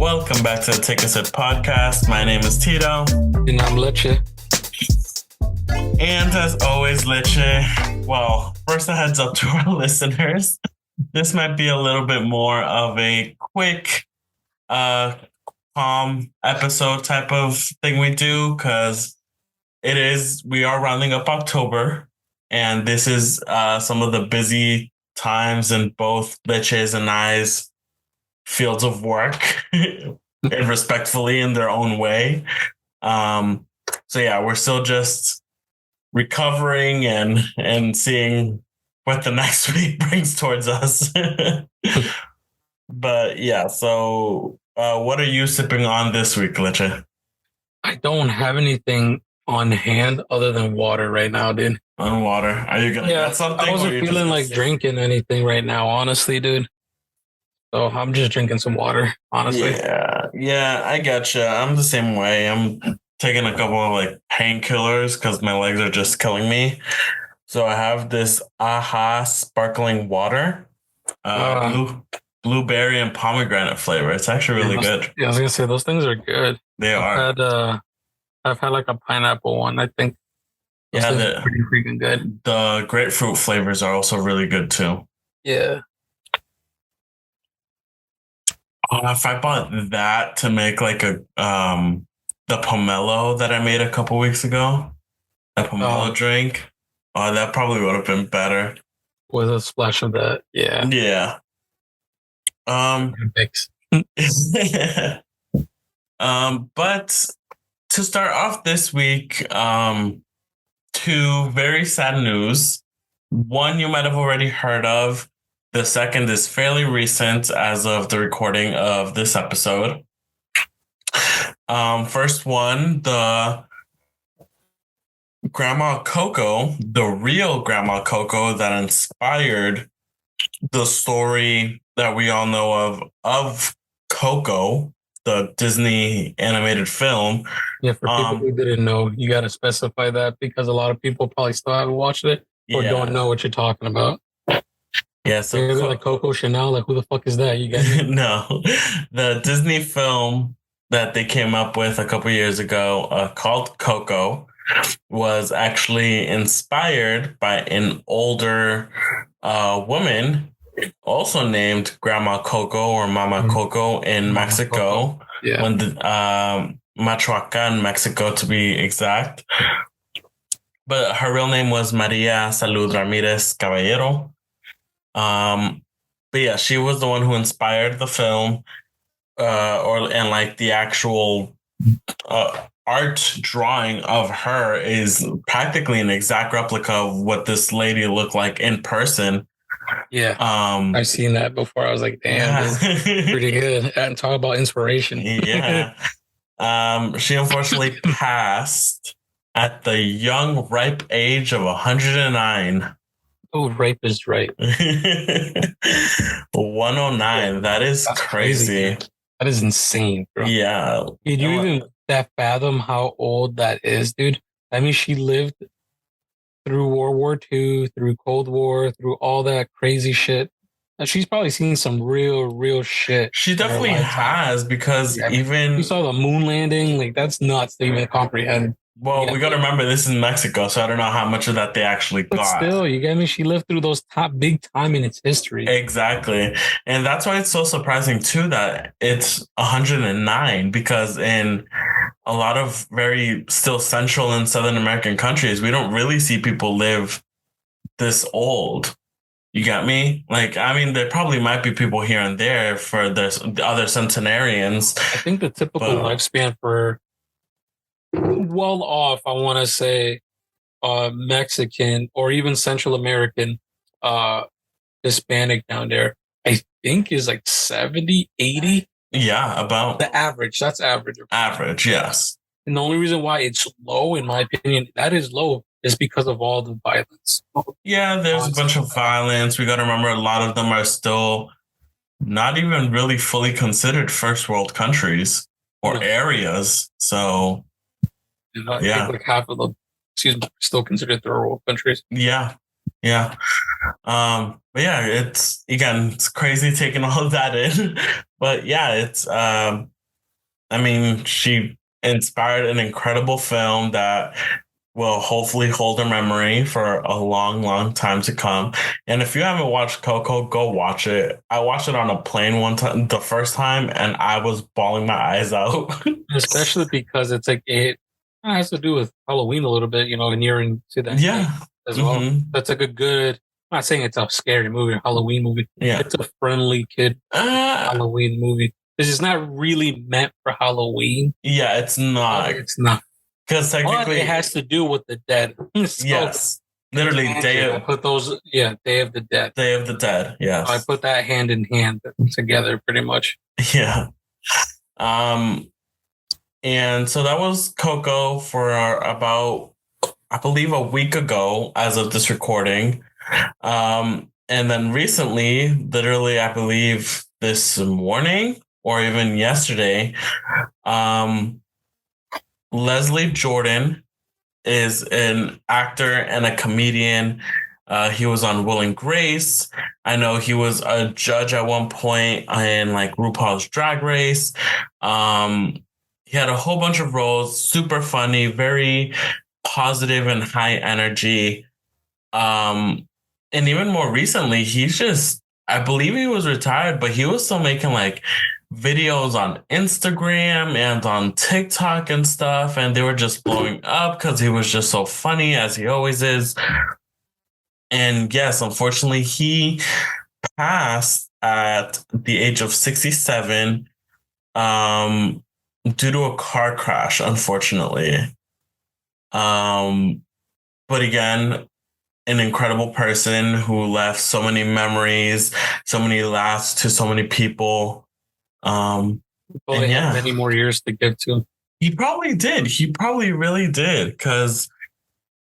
Welcome back to the Take a Sip podcast. My name is Tito. And I'm Leche. And as always, Leche, well, first a heads up to our listeners. This might be a little bit more of a quick, calm episode type of thing we do because we are rounding up October, and this is some of the busy times in both Leche's and I's fields of work, and respectfully in their own way. So yeah, we're still just recovering and seeing what the next week brings towards us. But yeah, so what are you sipping on this week, Leche? I don't have anything on hand other than water right now, dude. On water? Are you gonna get something? I wasn't feeling like drinking anything right now, honestly, dude. So I'm just drinking some water, honestly. Yeah, I gotcha. I'm the same way. I'm taking a couple of like painkillers because my legs are just killing me. So I have this AHA sparkling water, blueberry and pomegranate flavor. It's actually really good. Yeah, I was gonna say those things are good. I've had like a pineapple one. I think. They're pretty freaking good. The grapefruit flavors are also really good too. Yeah. If I bought that to make like the pomelo that I made a couple weeks ago, that pomelo drink, that probably would have been better with a splash of that. Yeah. Yeah. Mix. But to start off this week, two very sad news. One you might have already heard of. The second is fairly recent as of the recording of this episode. First one, the Grandma Coco, the real Grandma Coco that inspired the story that we all know of Coco, the Disney animated film. Yeah, for people who didn't know, you got to specify that because a lot of people probably still haven't watched it or don't know what you're talking about. Yeah, so they're like Coco Chanel, like who the fuck is that? You get me? No, the Disney film that they came up with a couple years ago, called Coco, was actually inspired by an older woman, also named Grandma Coco or Mama Coco in Mexico. Yeah, when the Michoacan, Mexico to be exact. But her real name was Maria Salud Ramirez Caballero. But yeah, she was the one who inspired the film, and like the actual art drawing of her is practically an exact replica of what this lady looked like in person. Yeah, I've seen that before. I was like, damn, pretty good. And talk about inspiration. Yeah. She unfortunately passed at the young, ripe age of 109. Oh, rape is right. 109. That is crazy. That is insane, bro. Yeah. Did you even fathom how old that is, dude? I mean, she lived through World War II, through Cold War, through all that crazy shit. And she's probably seen some real shit. She definitely has, because even you saw the moon landing. Like, that's nuts to even comprehend. Well, we got to remember this is Mexico, so I don't know how much of that they actually got. But still, you get me? She lived through those big time in its history. Exactly. And that's why it's so surprising, too, that it's 109, because in a lot of very still Central and Southern American countries, we don't really see people live this old. You got me? Like, I mean, there probably might be people here and there for the other centenarians. I think the typical lifespan for well off, I want to say, Mexican or even Central American Hispanic down there, I think is like 70, 80. Yeah, about the average. That's average. Average, yes. And the only reason why it's low, in my opinion, that is low, is because of all the violence. Yeah, there's a bunch of violence. We got to remember a lot of them are still not even really fully considered first world countries or areas. So, I think like half of them, still considered third world countries. Yeah. But yeah, it's crazy taking all of that in. But yeah, it's I mean, she inspired an incredible film that will hopefully hold her memory for a long, long time to come. And if you haven't watched Coco, go watch it. I watched it on a plane one time, the first time, and I was bawling my eyes out. Especially because it's like it has to do with Halloween a little bit, you know, and you're into that game Yeah. as well. Hmm. That's like a good. I'm not saying it's a scary movie, a Halloween movie. Yeah. It's a friendly kid Uh, Halloween movie. This is not really meant for Halloween, yeah, it's but not. it's not. Because But it technically, has to do with the dead. So yes. in Literally, tangent, I put those. Yeah, Day of the Dead. Day of the Dead. I Yes. put that hand in hand together, pretty much. Yeah. Um, and so that was Coco for about, I believe, a week ago as of this recording. And then recently, literally, I believe this morning or even yesterday, um, Leslie Jordan is an actor and a comedian. He was on Will and Grace. I know he was a judge at one point in like RuPaul's Drag Race. Um, he had a whole bunch of roles, super funny, very positive and high energy. Um, and even more recently, he's just, I believe he was retired, but he was still making like videos on Instagram and on TikTok and stuff. And they were just blowing up because he was just so funny as he always is. And yes, unfortunately, he passed at the age of 67 um, due to a car crash, unfortunately. Um, but again, an incredible person who left so many memories, so many laughs to so many people. And Probably have yeah, many more years to get to. he probably did. He probably really did. Because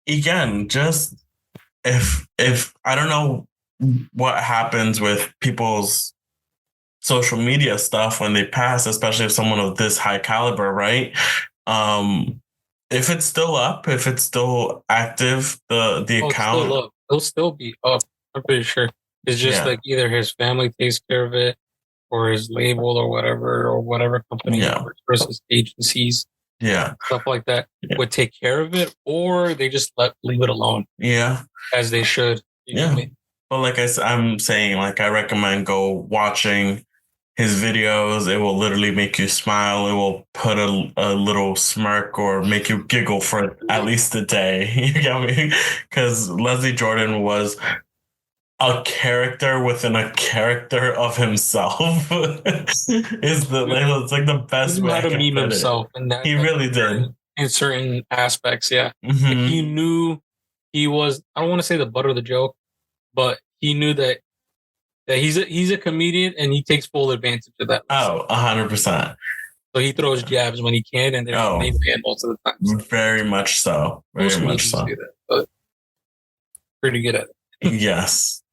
again, just if I don't know what happens with people's social media stuff when they pass, especially if someone of this high caliber, right? Um, if it's still up, if it's still active, the Oh, it's still account, up. It'll still be up. I'm pretty sure. It's just yeah, like either his family takes care of it or his label or whatever company he yeah, works versus agencies, yeah, stuff like that yeah, would take care of it, or they just leave it alone yeah. as they should. You get Yeah. me? But like I'm saying, like I recommend go watching his videos. It will literally make you smile. It will put a little smirk or make you giggle for at least a day. You get me? Because Leslie Jordan was a character within a character of himself. It's like the He best knew way how I to can meme put it. himself, and He really did. in certain aspects, yeah. Like he Hmm. knew he was. I don't want to say the butt of the joke, but he knew that he's a comedian and he takes full advantage of that. Oh, 100%. So he throws jabs when he can, and Oh, they land most of the time. So very much so. most Very much comedians so. do that, but pretty good at it. Yes.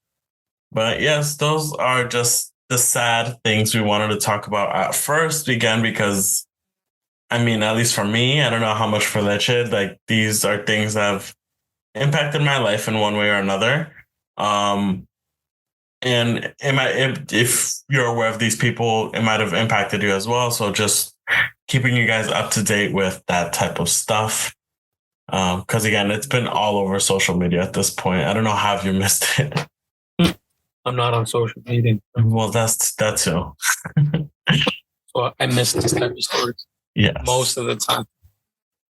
But yes, those are just the sad things we wanted to talk about at first, again, because I mean, at least for me, I don't know how much for Leche, like these are things that have impacted my life in one way or another. Um, and if you're aware of these people, it might have impacted you as well. So just keeping you guys up to date with that type of stuff. Because again, it's been all over social media at this point. I don't know how you missed it. I'm not on social media, Well, that too. so I miss this type of stories Yes. most of the time,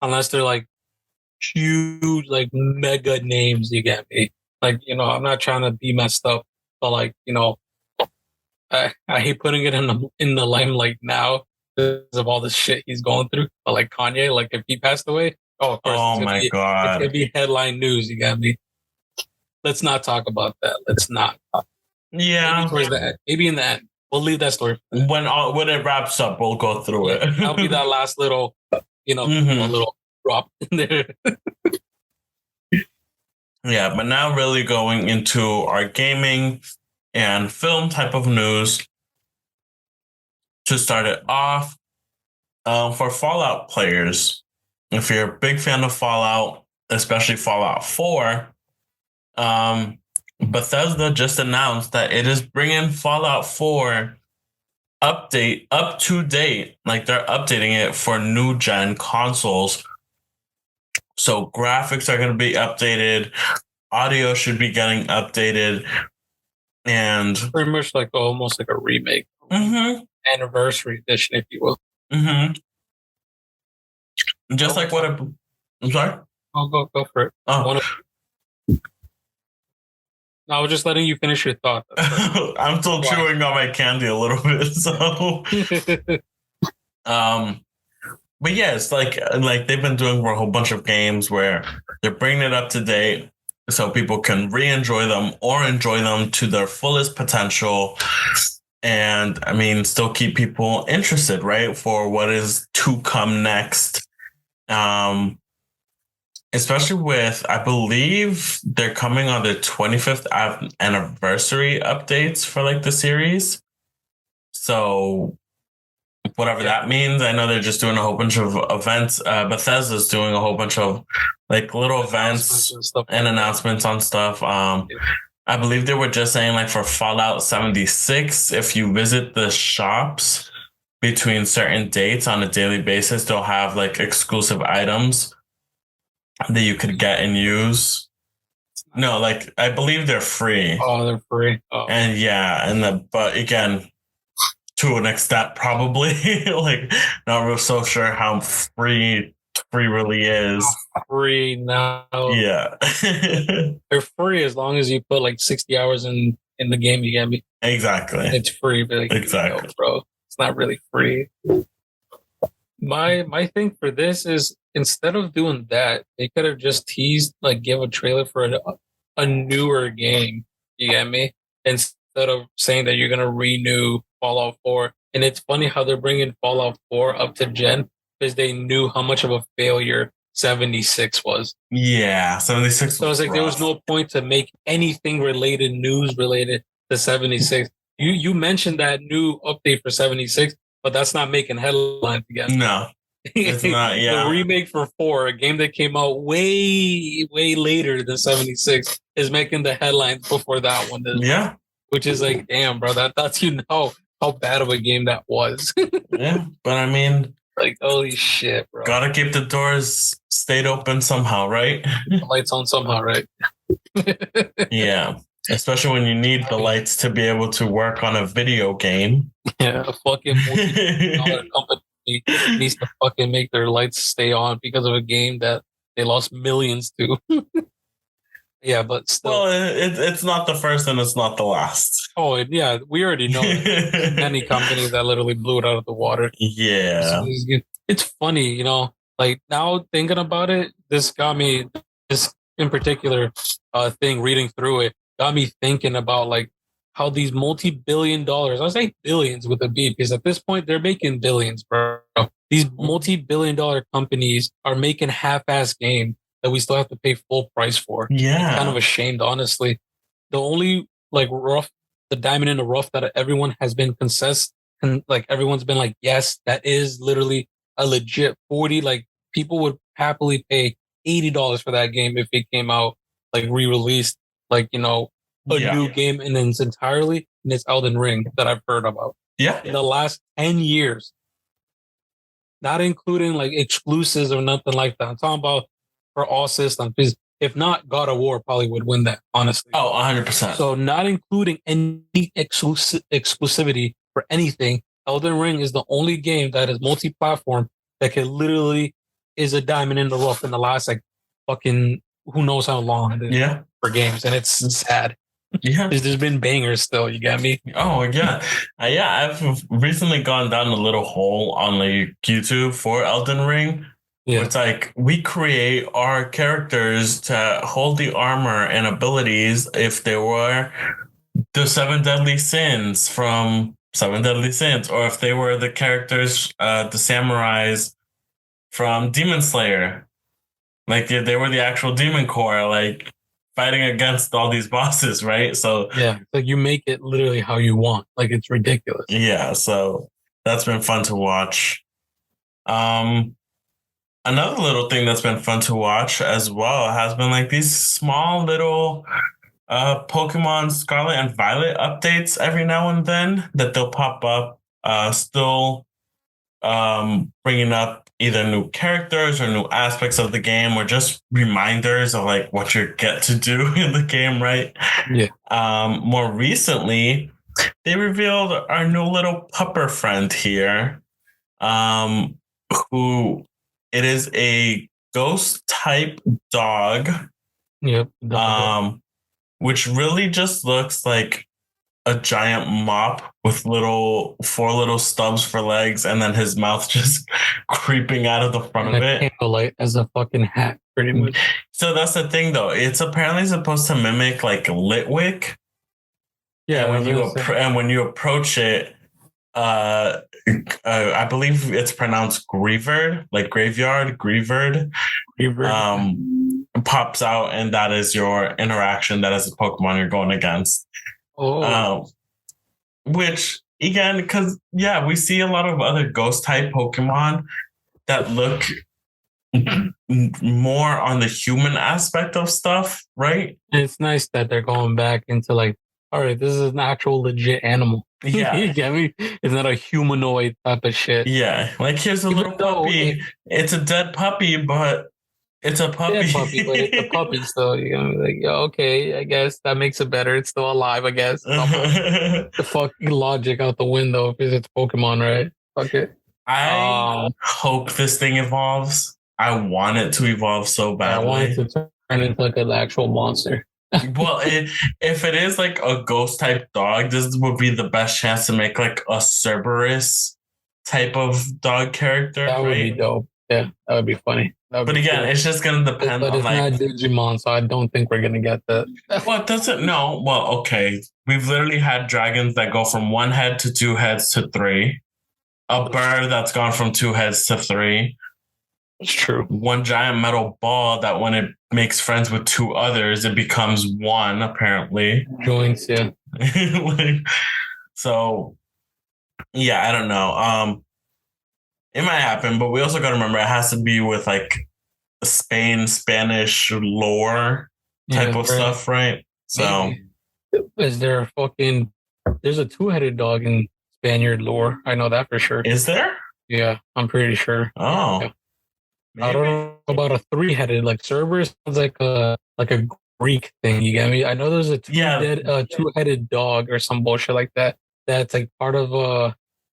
unless they're like huge, like mega names. You get me? Like I'm not trying to be messed up, but like I hate putting it in the limelight now because of all the shit he's going through. But like Kanye, like if he passed away, oh, of course Oh my it's gonna God. be headline news. You got me. Let's not talk about that. Let's not. Maybe Yeah. towards the end. Maybe in the end. We'll leave that story for that. When it wraps up, we'll go through Yeah, that'll be it. that last little, a Hmm. little drop in there. Yeah, but now really going into our gaming and film type of news to start it off. For Fallout players, if you're a big fan of Fallout, especially Fallout 4, um, Bethesda just announced that it is bringing Fallout 4 up to date. Like they're updating it for new gen consoles. So graphics are going to be updated, audio should be getting updated, and Pretty much like almost like a remake, mm-hmm, anniversary edition, if you will. mm-hmm. Just like what I'm sorry. I'll go for it. Oh, I was just letting you finish your thought. I'm still chewing on my candy a little bit. So, um, but yeah, it's like they've been doing for a whole bunch of games where they're bringing it up to date so people can re-enjoy them or enjoy them to their fullest potential. And I mean, still keep people interested, right? For what is to come next. Um, Especially with, I believe they're coming on the 25th anniversary updates for like the series. So whatever that means, I know they're just doing a whole bunch of events. Bethesda's doing a whole bunch of like little events and announcements on stuff. I believe they were just saying like for Fallout 76, if you visit the shops between certain dates on a daily basis, they'll have like exclusive items that you could get and use. No, like I believe they're free. Oh, they're free. Oh. And yeah, but again, to an extent, probably like not real so sure how free really is. Free now. Yeah, they're free as long as you put like 60 hours in the game. You get me? Exactly. It's free, but like, exactly, no, bro. It's not really free. My thing for this is instead of doing that, they could have just teased, like, give a trailer for a newer game. You get me? Instead of saying that you're gonna renew Fallout 4. And it's funny how they're bringing Fallout 4 up to gen because they knew how much of a failure 76 was. Yeah, 76. So I was like, there was no point to make anything news related to 76. You mentioned that new update for 76, but that's not making headlines again. No, it's not. Yeah, the remake for 4, a game that came out way later than 76, is making the headlines before that one did. Yeah, which is like, damn, bro, that's how bad of a game that was. Yeah, but I mean, like, holy shit, bro. Gotta keep the doors stayed open somehow, right? The lights on somehow, right? Yeah. Especially when you need the lights to be able to work on a video game. Yeah, a fucking multi-dollar company needs to fucking make their lights stay on because of a game that they lost millions to. Yeah, but still. Well, it's not the first and it's not the last. Oh, yeah, we already know many companies that literally blew it out of the water. Yeah. It's funny, you know, like now thinking about it, this in particular thing, reading through it, got me thinking about like how these multi-billion dollars, I say billions with a B, because at this point they're making billions, bro. These multi-billion dollar companies are making half-ass games that we still have to pay full price for. Yeah. It's kind of ashamed, honestly. The only like the diamond in the rough that everyone has been like everyone's been like, yes, that is literally a legit 40. Like people would happily pay $80 for that game if it came out like re-released, like, you know, a new game in its entirely, and it's Elden Ring that I've heard about. Yeah. In the last 10 years, not including like exclusives or nothing like that. I'm talking about for all systems. Because if not, God of War probably would win that, honestly. Oh, 100%. So not including any exclusivity for anything, Elden Ring is the only game that is multi-platform that can literally is a diamond in the rough in the last like fucking who knows how long for games, and it's sad. Yeah, there's been bangers still. You got me? Oh yeah, I've recently gone down a little hole on like YouTube for Elden Ring. Yeah. It's like we create our characters to hold the armor and abilities if they were the Seven Deadly Sins from Seven Deadly Sins, or if they were the characters, the samurais from Demon Slayer, like they were the actual demon core, like fighting against all these bosses, right? So yeah, like you make it literally how you want. Like it's ridiculous. Yeah, so that's been fun to watch. Another little thing that's been fun to watch as well has been like these small little Pokemon Scarlet and Violet updates every now and then that they'll pop up still bringing up either new characters or new aspects of the game or just reminders of like what you get to do in the game, right? Yeah. More recently, they revealed our new little pupper friend here, um, who it is a ghost type dog, Yep. which really just looks like a giant mop with four little stubs for legs, and then his mouth just creeping out of the front And of a it. candlelight as a fucking hat, pretty much. So that's the thing, though. It's apparently supposed to mimic like Litwick, Yeah. and I was gonna say. when you approach it, uh, I believe it's pronounced Grieverd, like graveyard, Grieverd, pops out, and that is your interaction. That is the Pokemon you're going against. Oh. Which again, because yeah, we see a lot of other ghost type Pokemon that look more on the human aspect of stuff, right? And it's nice that they're going back into like, all right, this is an actual legit animal. Yeah. You get me? It's not a humanoid type of shit. Yeah. Like here's a Even little though puppy. It's a dead puppy, but it's a puppy. dead puppy, but it's a puppy still. You know, like, yeah, okay, I guess that makes it better. It's still alive, I guess. The fucking logic out the window because it's Pokemon, right? Fuck it. I hope this thing evolves. I want it to evolve so badly. I want it to turn into like an actual monster. Well, if it is like a ghost type dog, this would be the best chance to make like a Cerberus type of dog character. That would be dope. Yeah, that would be funny. But again, cool. It's just gonna depend but on it's like not Digimon, so I don't think we're gonna get that. Well, doesn't no. Well, okay. We've literally had dragons that go from one head to two heads to three. A bird that's gone from two heads to three. It's true. One giant metal ball that when it makes friends with two others, it becomes one, apparently. Joints, yeah. So yeah, I don't know. It might happen, but we also gotta remember it has to be with like Spanish lore type of stuff, right? So is there there's a two-headed dog in Spaniard lore. I know that for sure. Is there? Yeah, I'm pretty sure. Oh. Yeah. I don't know about a three-headed. Like Cerberus sounds like a Greek thing. You get me? I know there's a two-headed dog or some bullshit like that. That's like part of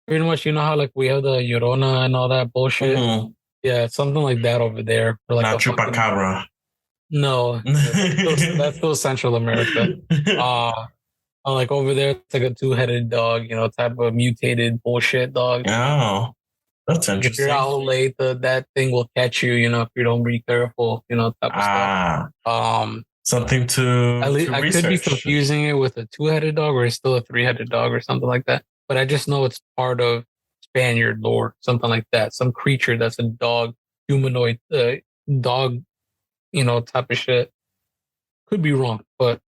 pretty much. You know how like we have the Llorona and all that bullshit. Mm-hmm. Yeah, something like that over there. Or like not Chupacabra. No, that's still Central America. Like over there, it's like a two-headed dog. You know, type of mutated bullshit dog. Oh. That's interesting. If you're out late, that thing will catch you. You know, if you don't be careful. You know, type of stuff. Something to. I could be confusing it with a two-headed dog, or it's still a three-headed dog, or something like that. But I just know it's part of Spaniard lore, something like that. Some creature that's a dog, humanoid dog, you know, type of shit. Could be wrong, but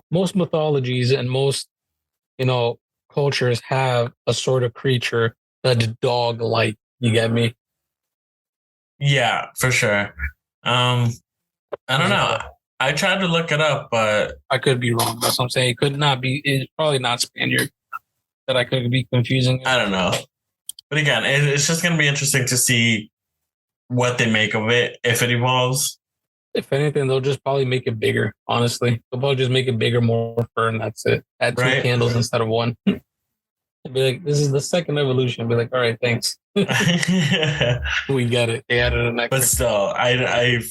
most mythologies and most, you know, cultures have a sort of creature that's dog-like. You get me? Yeah, for sure. I don't know. I tried to look it up, but I could be wrong. That's what I'm saying. It could not be. It's probably not Spaniard. That I could be confusing. I don't know. But again, it's just going to be interesting to see what they make of it if it evolves. If anything, they'll just probably make it bigger. Honestly, they'll probably just make it bigger, more fur, and that's it. Add two candles instead of one. Be like, this is the second evolution. Be like, all right, thanks. We get it. They added an extra. But still, I've.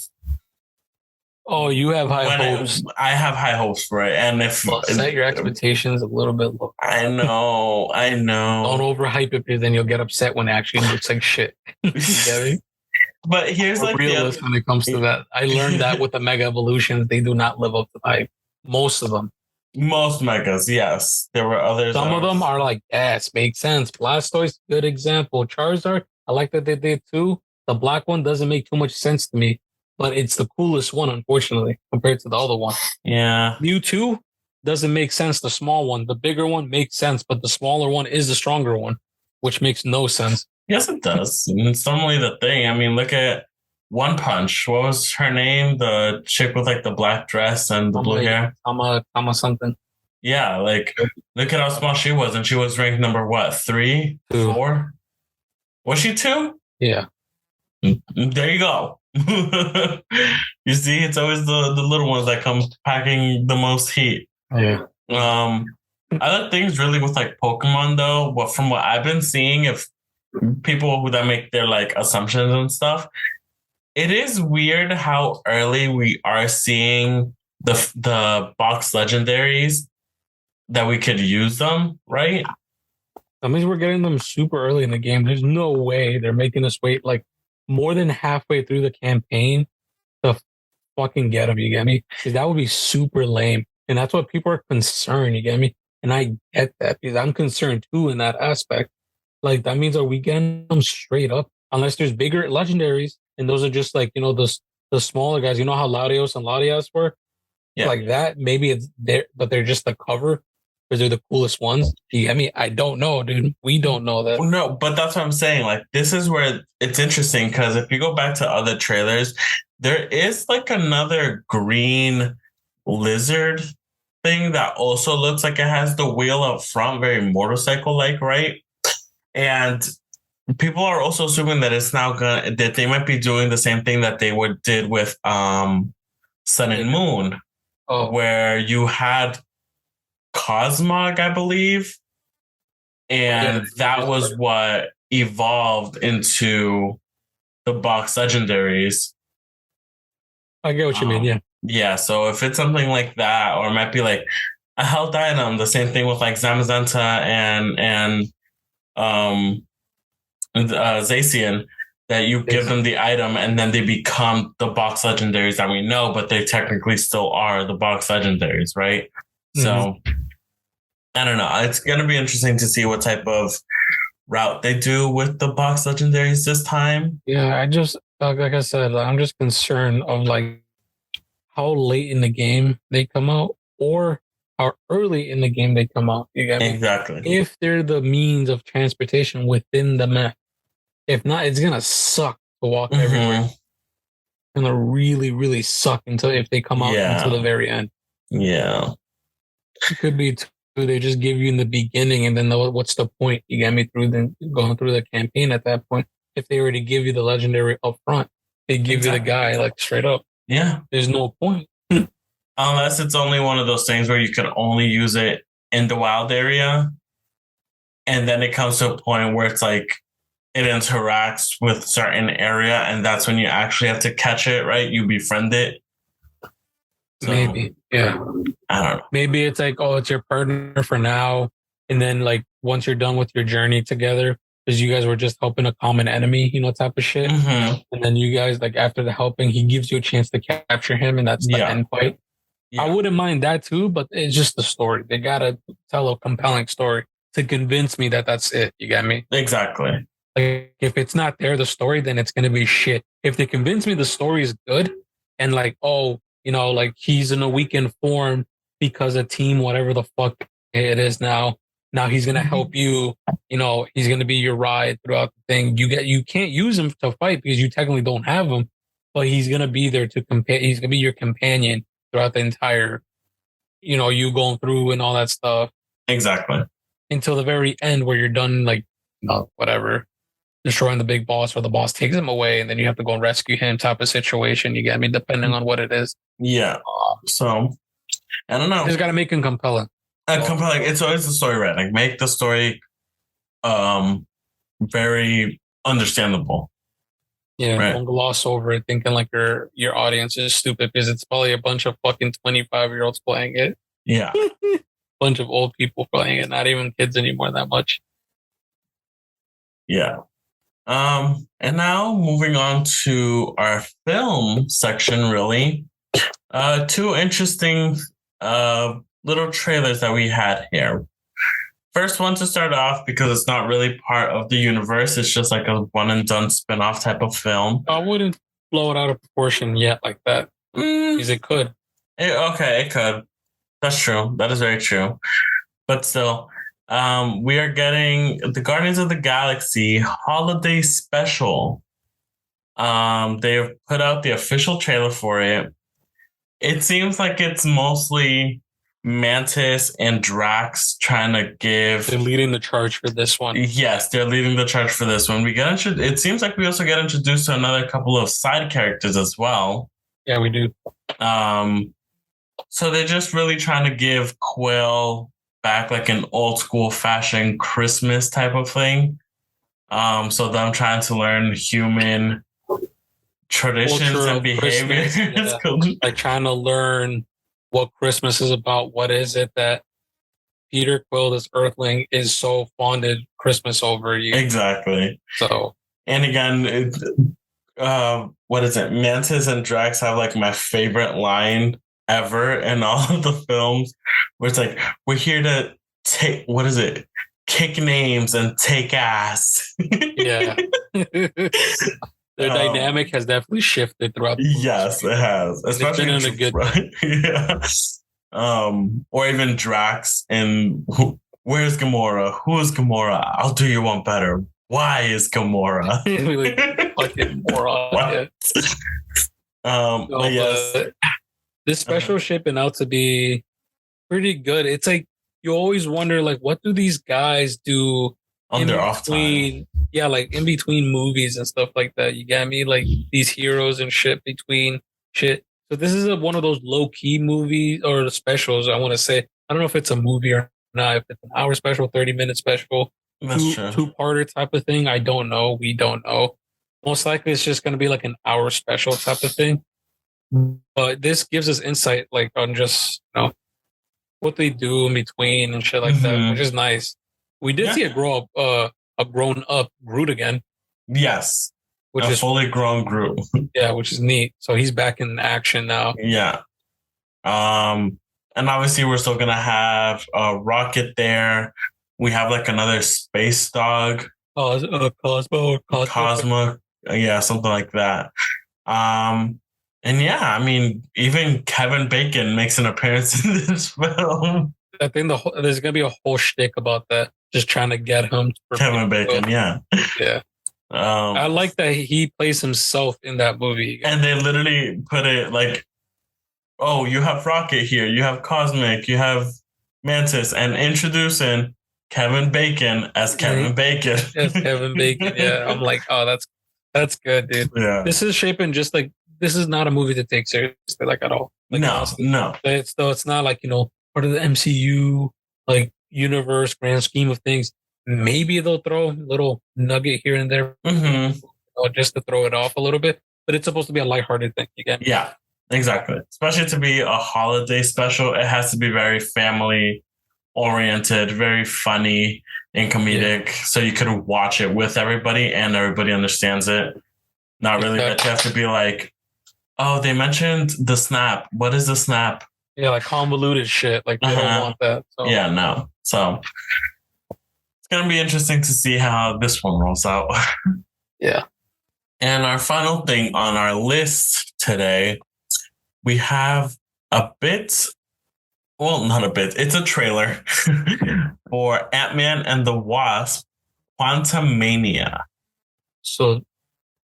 Oh, you have high hopes. I have high hopes for it, and if set your expectations a little bit low. I know. Don't overhype it because then you'll get upset when it actually looks like shit. You get me? But here's like realist when it comes to that. I learned that with the mega evolutions, they do not live up to the hype. Most of them. Most megas, yes. There were others. Some of them are like, yes, makes sense. Blastoise, good example. Charizard, I like that they did too. The black one doesn't make too much sense to me, but it's the coolest one, unfortunately, compared to the other one. Yeah. Mewtwo doesn't make sense. The small one, the bigger one makes sense, but the smaller one is the stronger one, which makes no sense. Yes, it does. It's normally the thing. I mean, look at One Punch. What was her name? The chick with like the black dress and the blue hair. Kama something. Yeah, like look at how small she was, and she was ranked number what, three, Two. four? Was she two? Yeah. There you go. You see, it's always the little ones that come packing the most heat. Yeah. Um, other things really with like Pokemon though, what from what I've been seeing, if people who that make their like assumptions and stuff, it is weird how early we are seeing the box legendaries that we could use them, right? That means we're getting them super early in the game. There's no way they're making us wait like more than halfway through the campaign to fucking get them. You get me? Because that would be super lame. And that's what people are concerned. You get me? And I get that because I'm concerned too in that aspect. Like that means are we getting them straight up? Unless there's bigger legendaries, and those are just like the smaller guys. You know how Latios and Latias were Yeah. like that. Maybe it's there, but they're just the cover because they're the coolest ones. You get me? I don't know, dude. We don't know that. No, but that's what I'm saying. Like, this is where it's interesting because if you go back to other trailers, there is like another green lizard thing that also looks like it has the wheel up front, very motorcycle like, right? And people are also assuming that it's now gonna that they might be doing the same thing that they did with Sun and Moon, where you had Cosmog, I believe, and that was what evolved into the box legendaries. I get what you mean. Yeah. Yeah. So if it's something like that, or it might be like a health item, the same thing with like Zamazenta and Zacian, that you give them the item and then they become the box legendaries that we know, but they technically still are the box legendaries, right? Mm-hmm. So I don't know. It's going to be interesting to see what type of route they do with the box legendaries this time. Yeah, I just like I said, I'm just concerned of like how late in the game they come out or how early in the game they come out. You get me? Exactly. If they're the means of transportation within the map. If not, it's gonna suck to walk everywhere. It's gonna really, really suck until if they come out until the very end. Yeah. It could be they just give you in the beginning, and then what's the point? You get me through going through the campaign at that point. If they already give you the legendary up front, they give you the guy like straight up. Yeah. There's no point. Unless it's only one of those things where you can only use it in the wild area. And then it comes to a point where it's like it interacts with certain area, and that's when you actually have to catch it, right? You befriend it. So, maybe. Yeah. I don't know. Maybe it's like, oh, it's your partner for now. And then like once you're done with your journey together, because you guys were just helping a common enemy, type of shit. Mm-hmm. And then you guys, like after the helping, he gives you a chance to capture him, and that's the end fight. Yeah. I wouldn't mind that too, but it's just the story. They gotta tell a compelling story to convince me that that's it. You got me? Exactly. Like if it's not there, the story, then it's gonna be shit. If they convince me the story is good, and like, oh, like he's in a weakened form because a team, whatever the fuck it is now he's gonna help you. He's gonna be your ride throughout the thing. You can't use him to fight because you technically don't have him, but he's gonna be there to compare. He's gonna be your companion throughout the entire, you going through and all that stuff. Exactly. Until the very end where you're done, like, whatever, destroying the big boss, or the boss takes him away and then you have to go and rescue him type of situation. You get me? Depending on what it is. Yeah. So, I don't know. You just got to make him compelling. Compelling. It's always the story, right? Like, make the story very understandable. Yeah, right. Don't gloss over it thinking like your audience is stupid because it's probably a bunch of fucking 25-year-olds playing it. Yeah. Bunch of old people playing it, not even kids anymore that much. Yeah. And now moving on to our film section, really. Two interesting little trailers that we had here. First one to start off, because it's not really part of the universe. It's just like a one and done spin-off type of film. I wouldn't blow it out of proportion yet like that. Because it could. It could. That's true. That is very true. But still, we are getting the Guardians of the Galaxy holiday special. They've put out the official trailer for it. It seems like it's mostly Mantis and Drax trying to give. They're leading the charge for this one. Yes, they're leading the charge for this one. It seems like we also get introduced to another couple of side characters as well. Yeah, we do. So they're just really trying to give Quill back like an old school fashion Christmas type of thing. So them trying to learn human traditions Culture and of behaviors. Christmas, yeah. Like trying to learn what Christmas is about. What is it that Peter Quill, this Earthling, is so fonded Christmas over you? Exactly. So, and again, what is it? Mantis and Drax have like my favorite line ever in all of the films, where it's like, we're here to take, what is it? Kick names and take ass. Yeah. Their dynamic has definitely shifted throughout the movie. Yes, it has. Especially in a good way. Yeah. Or even Drax and where's Gamora? Who is Gamora? I'll do you one better. Why is Gamora? Fucking moron. Yeah. But yes. This special shaping out to be pretty good. It's like you always wonder, like, what do these guys do on their off time? Yeah, like in between movies and stuff like that. You get me? Like these heroes and shit between shit. So this is one of those low key movies or specials. I want to say. I don't know if it's a movie or not. If it's an hour special, 30-minute special, two-parter type of thing. I don't know. We don't know. Most likely, it's just going to be like an hour special type of thing. But this gives us insight, like on just what they do in between and shit like that, which is nice. We did see a grown up Groot again. Yes. Which is fully grown Groot. Yeah, which is neat. So he's back in action now. Yeah. And obviously we're still gonna have a Rocket there. We have like another space dog. Cosmo. Yeah, something like that. And yeah, I mean, even Kevin Bacon makes an appearance in this film. I think there's gonna be a whole shtick about that, just trying to get him. Kevin Bacon, yeah. I like that he plays himself in that movie, and they literally put it like, "Oh, you have Rocket here, you have Cosmic, you have Mantis," and introducing Kevin Bacon as Kevin Bacon. As Kevin Bacon, yeah. I'm like, oh, that's good, dude. Yeah, this is shaping just like. This is not a movie to take seriously, like at all. Like, no, honestly. No. It's not like part of the MCU like universe grand scheme of things. Maybe they'll throw a little nugget here and there, just to throw it off a little bit. But it's supposed to be a lighthearted thing again. Yeah, exactly. Especially to be a holiday special, it has to be very family oriented, very funny and comedic, so you could watch it with everybody and everybody understands it. Not really that you have to be like, oh, they mentioned the snap. What is the snap? Yeah, like convoluted shit. Like, they don't want that. So. Yeah, no. So it's going to be interesting to see how this one rolls out. Yeah. And our final thing on our list today, we have a bit, well, not a bit, it's a trailer for Ant-Man and the Wasp, Quantumania. So,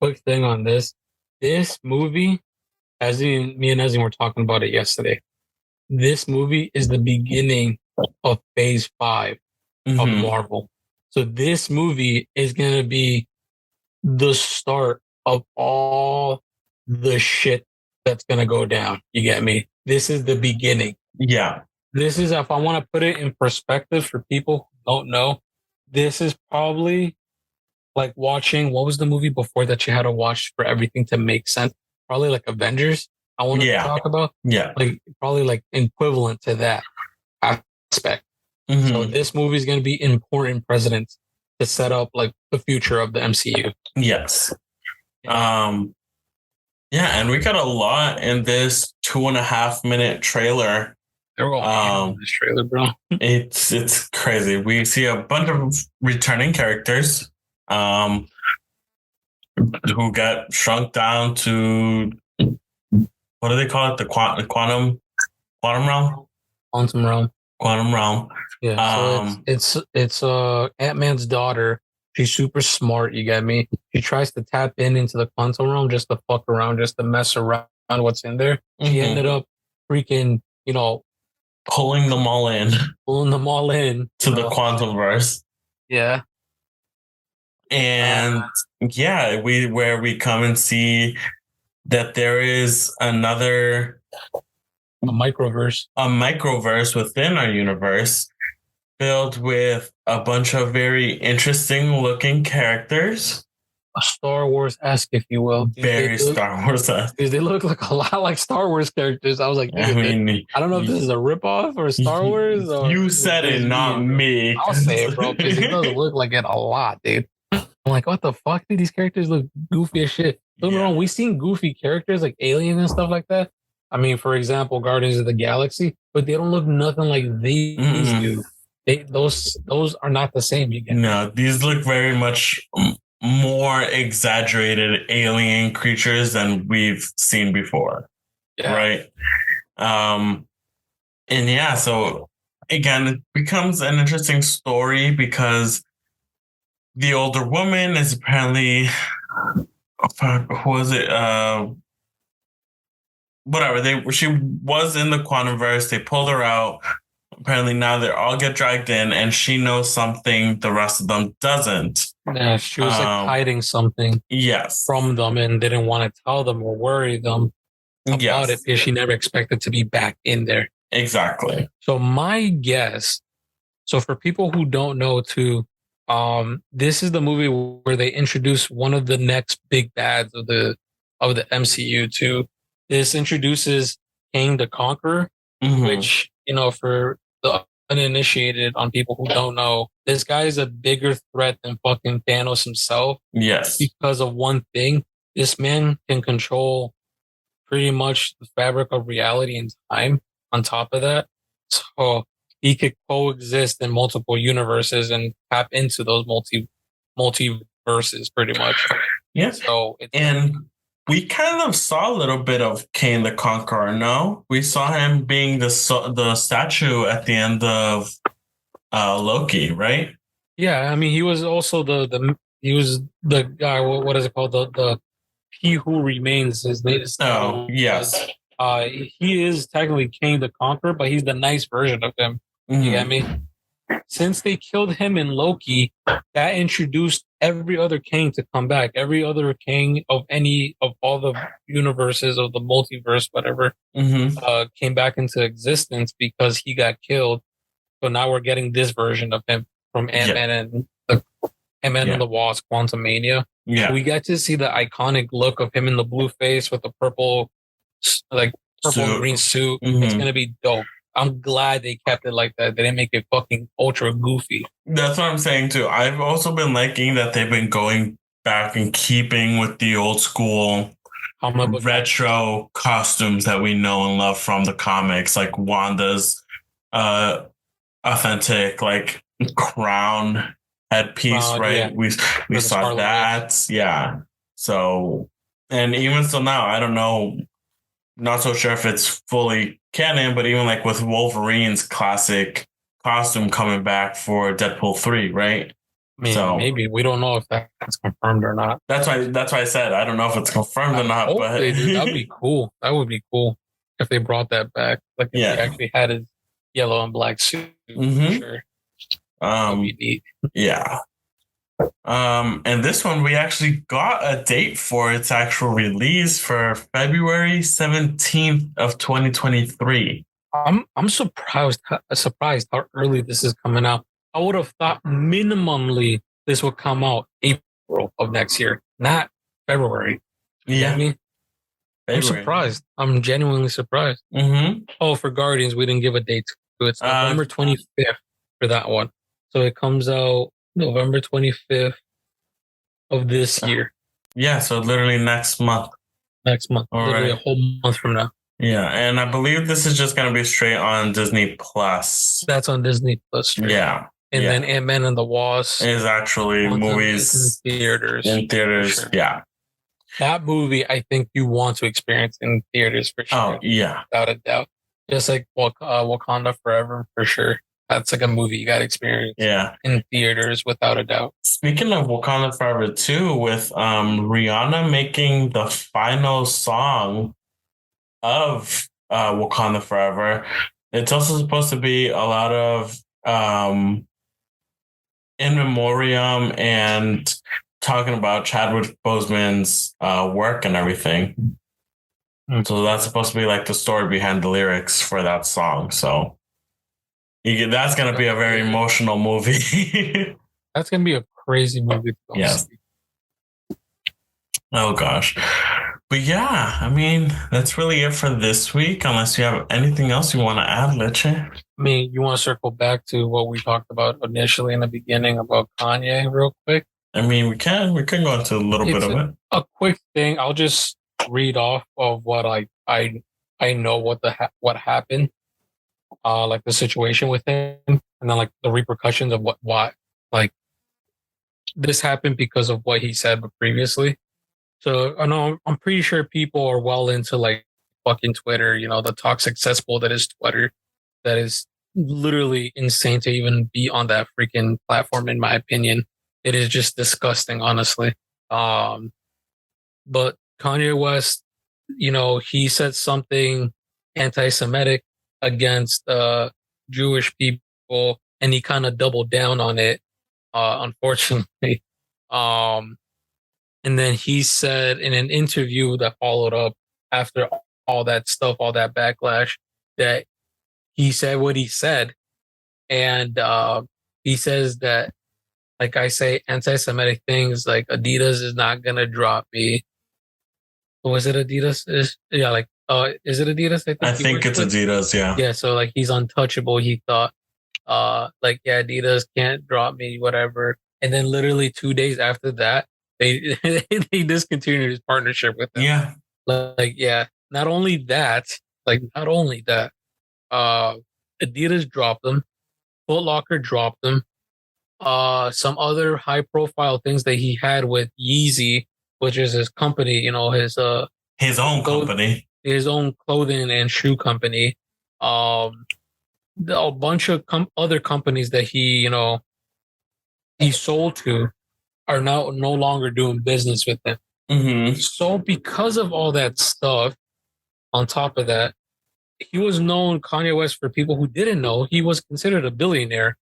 quick thing on this movie, me and Ezzy were talking about it yesterday. This movie is the beginning of phase 5 of Marvel. So this movie is going to be the start of all the shit that's going to go down. You get me? This is the beginning. Yeah. This is, if I want to put it in perspective for people who don't know, this is probably like watching, what was the movie before that you had to watch for everything to make sense? Probably like Avengers. I want to talk about. Yeah. Like probably like equivalent to that aspect. So this movie is going to be important precedent to set up like the future of the MCU. Yes. Yeah, and we got a lot in this 2.5 minute trailer. They're all in this trailer, bro. It's crazy. We see a bunch of returning characters who got shrunk down to, what do they call it? The quantum realm? Quantum realm. Yeah, so it's Ant-Man's daughter. She's super smart, you get me? She tries to tap into the quantum realm just to fuck around, just to mess around what's in there. She ended up freaking, pulling them all in to the Quantumverse. Yeah. And where we come and see that there is a microverse within our universe filled with a bunch of very interesting looking characters. A Star Wars-esque, if you will. Very Star Wars-esque. Because they look like a lot like Star Wars characters. I was like, I don't know if this is a ripoff or Star Wars. Or you said it, not me. I'll say it, bro, because it does look like it a lot, dude. I'm like, what the fuck? Dude, these characters look goofy as shit. Don't get me wrong, we've seen goofy characters like aliens and stuff like that. I mean, for example, Guardians of the Galaxy, but they don't look nothing like these do. Those are not the same. You get no, these look very much more exaggerated alien creatures than we've seen before. Yeah. Right. And yeah, so again, it becomes an interesting story because the older woman is apparently, who was it? Whatever. She was in the Quantumverse. They pulled her out. Apparently now they all get dragged in, and she knows something the rest of them doesn't. Yeah, she was like hiding something. Yes. From them, and didn't want to tell them or worry them about it because she never expected to be back in there. Exactly. So my guess. So for people who don't know, too, this is the movie where they introduce one of the next big bads of the MCU too. This introduces Kang the Conqueror, which, for the uninitiated, on people who don't know, this guy is a bigger threat than fucking Thanos himself. Yes. Because of one thing, this man can control pretty much the fabric of reality and time on top of that. So he could coexist in multiple universes and tap into those multiverses pretty much. Yes. So we kind of saw a little bit of Kang the Conqueror, no? We saw him being the statue at the end of Loki, right? Yeah, I mean, he was also he was the guy, what is it called? The He Who Remains, his name is. Oh, yes. He is technically Kang the Conqueror, but he's the nice version of him. You get me? Since they killed him in Loki, that introduced every other Kang to come back. Every other Kang of all the universes of the multiverse, whatever, came back into existence because he got killed. So now we're getting this version of him from Ant-Man and the Wasp, Quantumania. Yeah, we get to see the iconic look of him in the blue face with the purple and green suit. It's gonna be dope. I'm glad they kept it like that. They didn't make it fucking ultra goofy. That's what I'm saying too. I've also been liking that they've been going back and keeping with the old school retro costumes that we know and love from the comics, like Wanda's authentic like crown headpiece, right? Yeah. We saw that. Yeah. So, and even still now, I don't know, not so sure if it's fully canon, but even like with Wolverine's classic costume coming back for Deadpool 3, right? Maybe we don't know if that's confirmed or not. That's why I said I don't know if it's confirmed or not. But that'd be cool. That would be cool if they brought that back. Like if they actually had his yellow and black suit. For sure. That'd be neat. Yeah. And this one we actually got a date for its actual release for February 17th of 2023. I'm surprised how early this is coming out. I would have thought minimally this would come out April of next year, not February. Yeah. I'm surprised. I'm genuinely surprised. Oh, for Guardians, we didn't give a date to it. It's November 25th for that one. So it comes out November 25th of this year. Yeah, so literally next month. Literally a whole month from now. Yeah, and I believe this is just going to be straight on Disney Plus. That's on Disney Plus. Straight. Yeah. And then Ant-Man and the Wasp is actually movies in theaters. Sure. Yeah. That movie, I think you want to experience in theaters for sure. Oh, yeah. Without a doubt. Just like Wakanda Forever, for sure. That's like a movie you got to experience in theaters without a doubt. Speaking of Wakanda Forever too, with Rihanna making the final song of Wakanda Forever, It's also supposed to be a lot of in memoriam and talking about Chadwick Boseman's work and everything. So that's supposed to be like the story behind the lyrics for that song. So that's going to be a very emotional movie. That's gonna be a crazy movie. Yes. Oh gosh. But yeah, I mean, that's really it for this week, unless you have anything else you want to add, Leche. I mean, you want to circle back to what we talked about initially in the beginning about Kanye real quick? I mean, we can go into a little bit of it. A quick thing. I'll just read off of what I know what happened, like the situation with him, and then like the repercussions of why like this happened because of what he said previously. So I know I'm pretty sure people are well into like fucking Twitter, you know, the toxic cesspool that is Twitter, that is literally insane to even be on that freaking platform, in my opinion. It is just disgusting, honestly. But Kanye West, you know, he said something anti-Semitic against Jewish people, and he kind of doubled down on it, unfortunately. Um, and then he said in an interview that followed up after all that stuff, all that backlash, that he said what he said. And he says that, like I say, anti-Semitic things like Adidas is not going to drop me. Was it Adidas? Yeah, like, is it Adidas? I think it's Adidas, yeah. Yeah, so like he's untouchable. He thought, like, yeah, Adidas can't drop me, whatever. And then literally 2 days after that, they they discontinued his partnership with them. Yeah. Like, yeah. Not only that, Adidas dropped them, Foot Locker dropped them. Some other high profile things that he had with Yeezy, which is his company, you know, his own clothing and shoe company. A bunch of other companies that he sold to are now no longer doing business with him. Mm-hmm. So because of all that stuff, on top of that, he was known, Kanye West, for people who didn't know, he was considered a billionaire.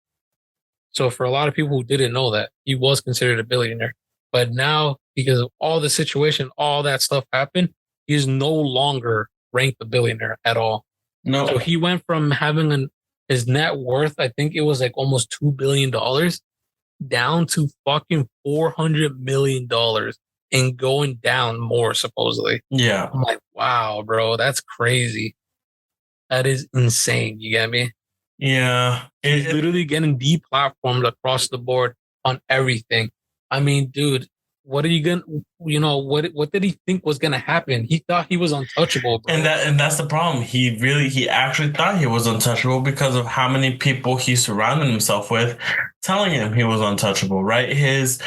So for a lot of people who didn't know that, he was considered a billionaire. But now, because of all the situation, all that stuff happened, he's no longer ranked a billionaire at all. No. So he went from having his net worth, I think it was like almost $2 billion, down to fucking $400 million and going down more, supposedly. Yeah. I'm like, wow, bro, that's crazy. That is insane. You get me? Yeah. He's literally getting deplatformed across the board on everything. I mean, dude, what are you gonna, what did he think was gonna happen? He thought he was untouchable, bro. And that's the problem. He actually thought he was untouchable because of how many people he surrounded himself with telling him he was untouchable, right? His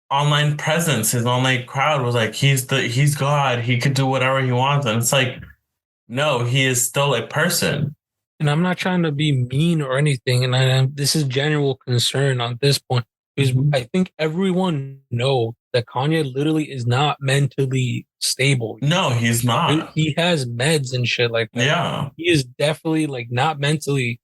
online presence, his online crowd was like, he's God, he could do whatever he wants. And it's like, no, he is still a person. And I'm not trying to be mean or anything, and this is general concern on this point, because I think everyone knows that Kanye literally is not mentally stable. No, he's not. He has meds and shit like that. Yeah. He is definitely like not mentally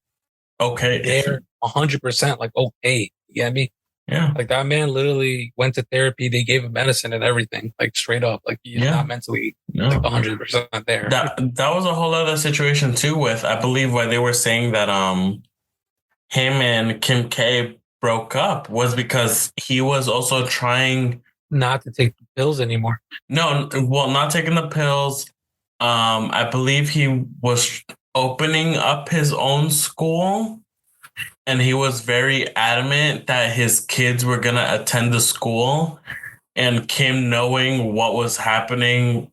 okay. There 100%, like, okay. You get me? Yeah. Like that man literally went to therapy. They gave him medicine and everything, like straight up. Like he's not mentally like 100% there. That was a whole other situation too with, I believe, why they were saying that him and Kim K broke up was because he was also trying not to take the pills anymore. No, well, not taking the pills. I believe he was opening up his own school, and he was very adamant that his kids were gonna attend the school. And Kim, knowing what was happening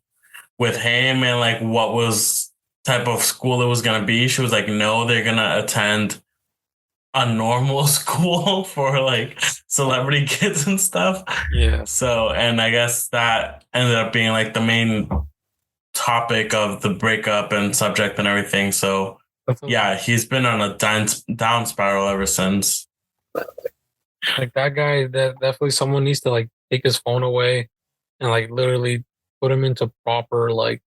with him and like what was type of school it was gonna be, she was like, "No, they're gonna attend a normal school for like celebrity kids and stuff." Yeah. So, and I guess that ended up being like the main topic of the breakup and subject and everything. So, yeah, he's been on a down spiral ever since. Like that guy, that definitely someone needs to like take his phone away and like literally put him into proper like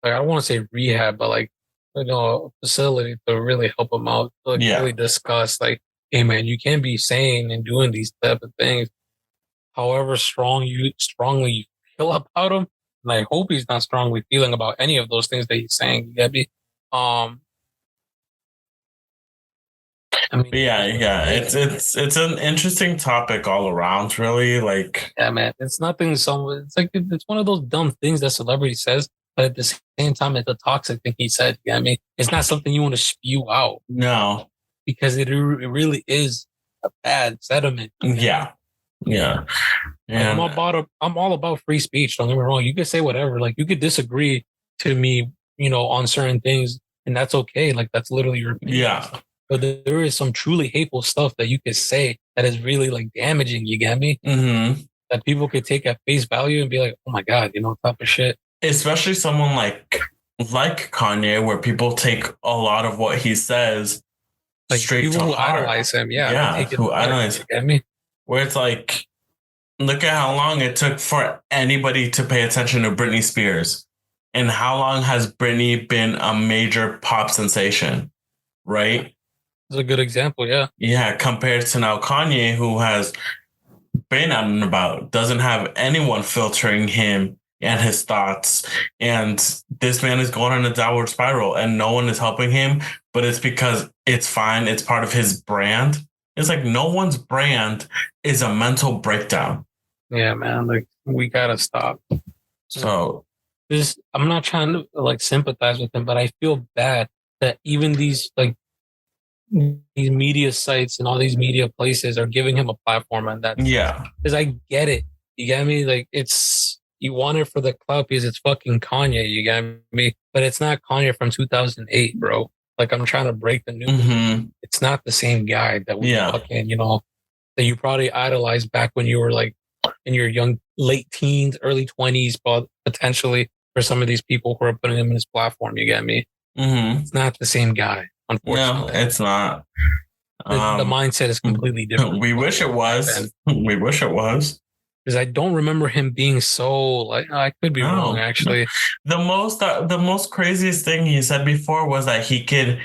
I don't want to say rehab, but like facility to really help him out, to like Yeah. really discuss like, hey man, you can't be saying and doing these type of things. However strongly you feel about him, and I hope he's not strongly feeling about any of those things that he's saying. You get me? Um, I mean, But it yeah, is what it yeah. is. It's an interesting topic all around, really. Like, Yeah, man. It's nothing. It's like it's one of those dumb things that celebrity says, but at the same time, it's a toxic thing he said. You know what I mean? It's not something you want to spew out no. because it really is a bad sediment. You know what I mean? Yeah. Yeah. Like And I'm all about free speech. Don't get me wrong. You can say whatever. Like you could disagree to me, on certain things, and that's okay. Like that's literally your opinion. yeah. But there is some truly hateful stuff that you could say that is really like damaging. You get me? hmm That people could take at face value and be like, oh my God, type of shit. Especially someone like Kanye, where people take a lot of what he says Like straight people to who heart. idolize him, yeah, they Yeah, take it who to heart. idolize. You get me? Where it's like, look at how long it took for anybody to pay attention to Britney Spears. And how long has Britney been a major pop sensation? Right? It's a good example, yeah. Yeah, compared to now Kanye, who has been out and about, doesn't have anyone filtering him and his thoughts. And this man is going on a downward spiral and no one is helping him, but it's because it's fine. It's part of his brand. It's like no one's brand is a mental breakdown. Yeah, man. Like we gotta stop. So, I'm not trying to like sympathize with him, but I feel bad that even these media sites and all these media places are giving him a platform on that. yeah. Because I get it. You get me? Like you want it for the clout because it's fucking Kanye. You get me? But it's not Kanye from 2008, bro. Like I'm trying to break the news. Mm-hmm. It's not the same guy that we Yeah. fucking, that you probably idolized back when you were like in your young late teens, early 20s, but potentially for some of these people who are putting him in his platform. You get me? Mm-hmm. It's not the same guy, No, unfortunately. it's not. The mindset is completely different. We wish it was. We wish it was. Because I don't remember him being so like I could be wrong No. actually. The most craziest thing he said before was that he could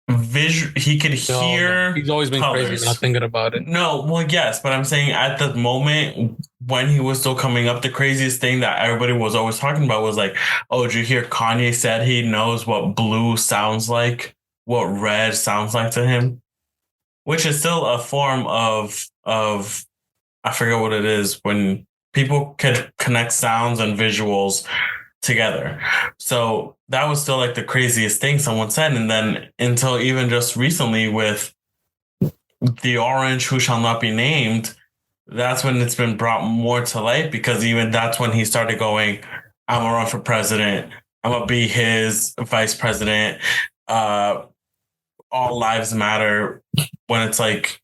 No, hear he's always been crazy not colors. thinking about it. No, well, yes, but I'm saying at the moment when he was still coming up, the craziest thing that everybody was always talking about was like, oh, did you hear Kanye said he knows what blue sounds like, what red sounds like to him, which is still a form of I forget what it is when people could connect sounds and visuals together. So that was still like the craziest thing someone said. And then until even just recently with the orange who shall not be named, that's when it's been brought more to light because even that's when he started going, I'm gonna run for president. I'm gonna be his vice president. Uh, all lives matter. When it's like,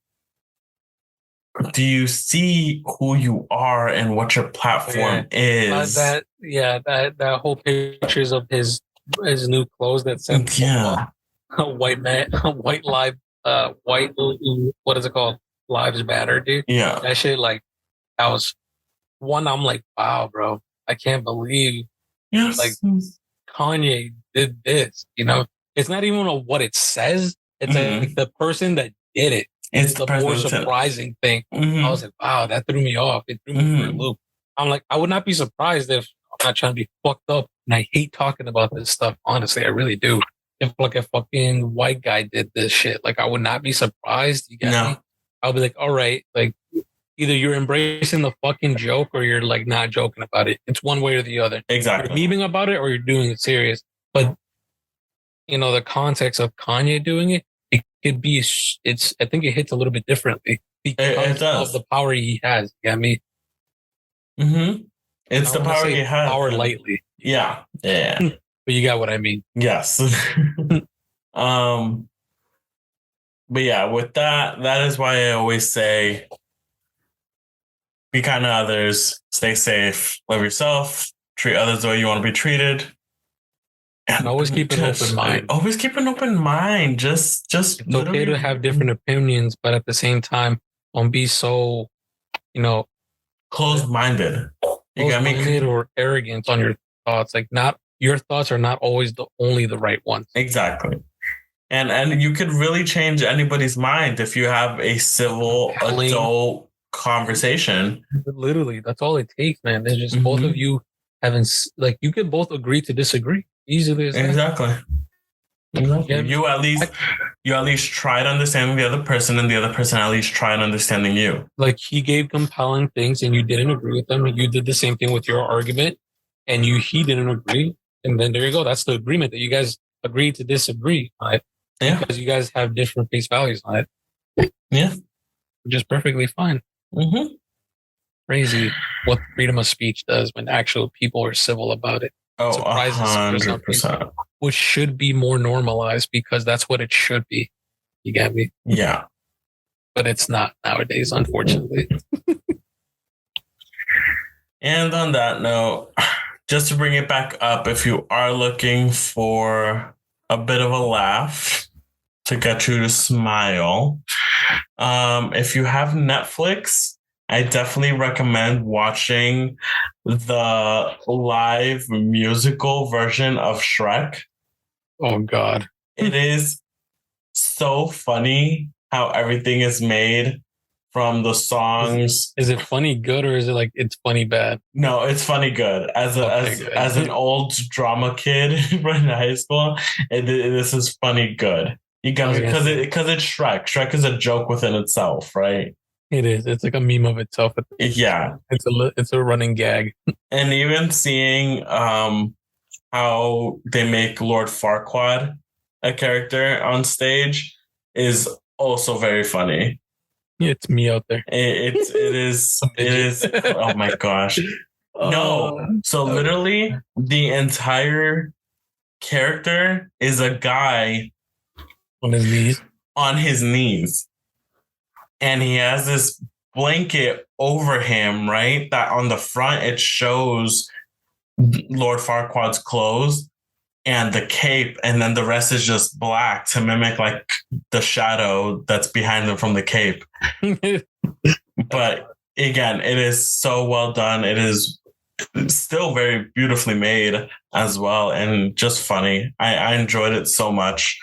do you see who you are and what your platform is? That whole pictures of his new clothes that said Yeah. white man white live white what is it called, lives matter, dude. Yeah. That shit, like, that was one. I'm like, wow, bro, I can't believe like Yes. Kanye did this. It's not even on what it says. It's like the person that did it It's is the the more president. surprising thing. I was like, wow, that threw me off. It threw me for a loop. I'm like, I would not be surprised if I'm not trying to be fucked up. And I hate talking about this stuff. Honestly, I really do. If like a fucking white guy did this shit, like I would not be surprised. You get me? No. I'll be like, all right, like either you're embracing the fucking joke or you're like not joking about it. It's one way or the other. Exactly. You're memeing about it or you're doing it serious. But the context of Kanye doing it, it could be. I think it hits a little bit differently because It does. of the power he has. You get me? It's I the don't wanna power say he has. power lightly, Yeah. Yeah. but you got what I mean. Yes. um. But yeah, with that is why I always say, be kind to others, stay safe, love yourself, treat others the way you want to be treated. And always keep an open mind. Always keep an open mind. Just It's okay to have different opinions, but at the same time, don't be so, closed minded. You got me? close-minded or arrogant on your thoughts. Like, not your thoughts are not always only the right ones. Exactly. And you could really change anybody's mind if you have a civil adult conversation. Literally, that's all it takes, man. There's just both of you having, like, you can both agree to disagree easily as that. Exactly. Yeah, you at least tried understanding the other person, and the other person at least tried understanding you. Like, he gave compelling things and you didn't agree with them. You did the same thing with your argument and he didn't agree. And then there you go. That's the agreement that you guys agreed to disagree on it. Yeah. Because you guys have different face values on it. Yeah. Which is perfectly fine. Mm-hmm. Crazy what freedom of speech does when actual people are civil about it. Oh, 100%. Which should be more normalized because that's what it should be. You get me? Yeah. But it's not nowadays, unfortunately. And on that note, just to bring it back up, if you are looking for a bit of a laugh to get you to smile, if you have Netflix, I definitely recommend watching the live musical version of Shrek. Oh, God. It is so funny how everything is made from the songs. Is it funny good or is it like it's funny bad? No, it's funny good. As an old drama kid in high school, this is funny good. You got it because it's Shrek. Shrek is a joke within itself, right? It is. It's like a meme of itself. Yeah, it's a running gag. And even seeing how they make Lord Farquaad a character on stage is also very funny. Yeah, it's me out there. It is. Oh my gosh. No. So literally the entire character is a guy on his knees. And he has this blanket over him, right? That on the front, it shows Lord Farquaad's clothes and the cape. And then the rest is just black to mimic like the shadow that's behind him from the cape. But again, it is so well done. It is still very beautifully made as well. And just funny. I enjoyed it so much.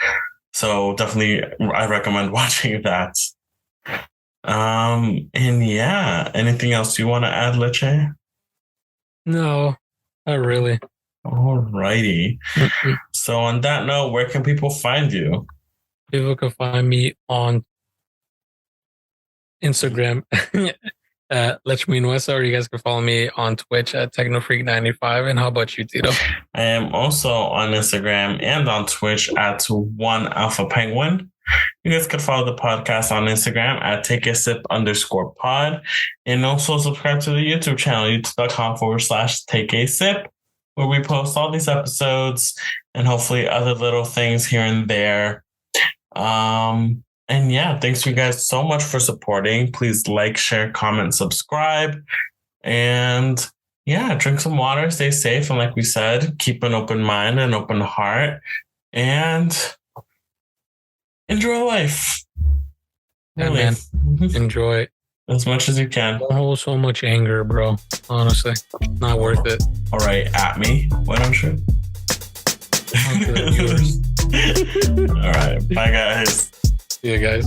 So definitely I recommend watching that. And yeah, anything else you want to add, Leche? No, not really. Alrighty. So on that note, where can people find you? People can find me on Instagram at Leche, or you guys can follow me on Twitch at TechnoFreak95. And how about you, Tito? I am also on Instagram and on Twitch at OneAlphaPenguin. You guys can follow the podcast on Instagram at takeasip_pod, and also subscribe to the YouTube channel, youtube.com/takeasip, where we post all these episodes and hopefully other little things here and there. And yeah, thanks you guys so much for supporting. Please like, share, comment, subscribe, and yeah, drink some water, stay safe, and like we said, keep an open mind and open heart, and enjoy life. Yeah, man. Enjoy it as much as you can. Don't hold so much anger, bro. Honestly, not worth it. All right, at me. Why don't you? All right, bye guys. See you guys.